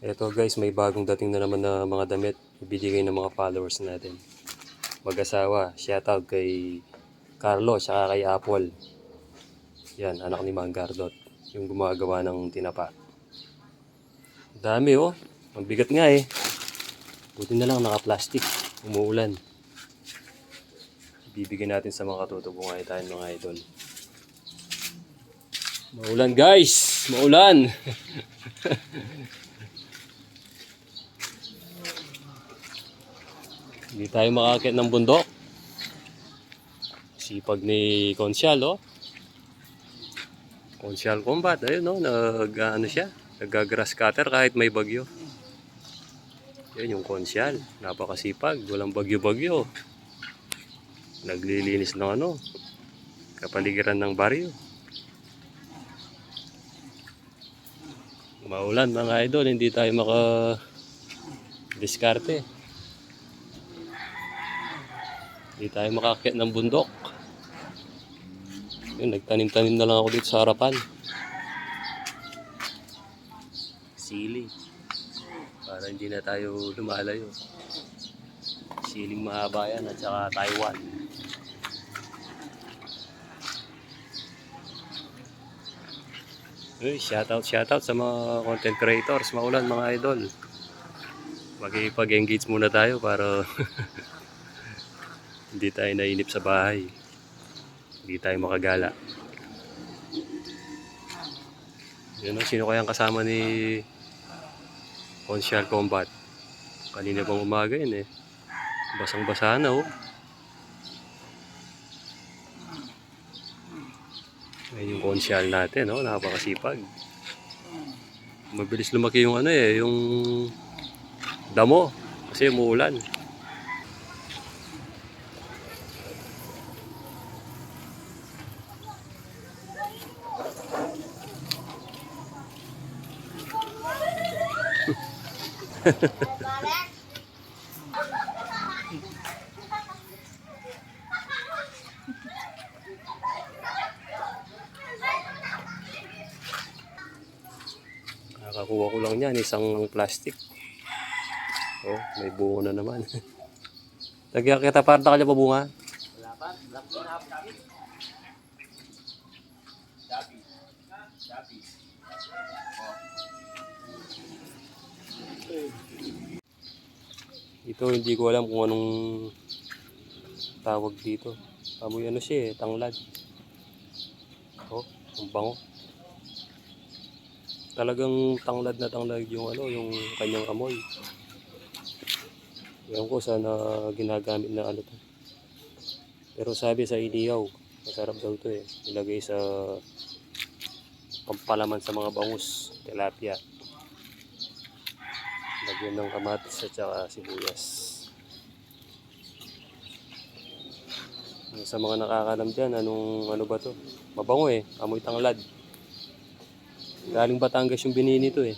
Eto guys, may bagong dating na naman na mga damit ibibigay ng mga followers natin. Mag-asawa, shoutout kay Carlo saka kay Apple. Yan, anak ni Mang Gardot, yung gumagawa ng tinapa. Dami oh, mabigat nga eh. Buti na lang naka-plastic, umuulan. Ibibigay natin sa mga katutubong tayo mga idol. Maulan guys, maulan. Hindi tayo makakit ng bundok. Sipag ni Consyal, oh. Consyal Combat, ayun, no, ano siya, nag-grass cutter kahit may bagyo. Yan yung Consyal, napakasipag, walang bagyo-bagyo. Naglilinis ng ano, kapaligiran ng baryo. Maulan mga idol, hindi tayo maka-diskarte. Hindi tayo makakit ng bundok. Yun, nagtanim-tanim na lang ako dito sa harapan. Sili. Para hindi na tayo lumalayo. Siling mahaba yan at saka Taiwan. Uy, shoutout sa mga content creators. Maulan mga idol. Makikipag-engage muna tayo para hindi tayo nainip sa bahay. Hindi tayo makagala. Yan, sino kayang kasama ni Consyal Combat? Kanina pang umaga yun eh. Basang-basa na oh. Ayun yung Consyal natin, oh, napakasipag. Mabilis lumaki yung ano eh, yung damo kasi umuulan. Nakakuha ko lang yan, isang plastic. Oh, may bunga na naman. Lagyan kita para kanya pa bunga. Wala pa, black na half kami. Dapi. Ito hindi ko alam kung anong tawag dito. Amoy ano siya eh, tanglad. Oh, ang bango. Talagang tanglad na tanglad yung ano, yung kanyang amoy. Ewan ko sana ginagamit na ano to. Pero sabi sa inihaw, masarap daw to eh. Ilagay sa pampalaman sa mga bangus, tilapia. Lagyan ng kamatis at saka sibuyas. Sa mga nakakalam dyan, ano ba to? Mabango eh, amoy tanglad. Galing Batangas yung binili nito eh.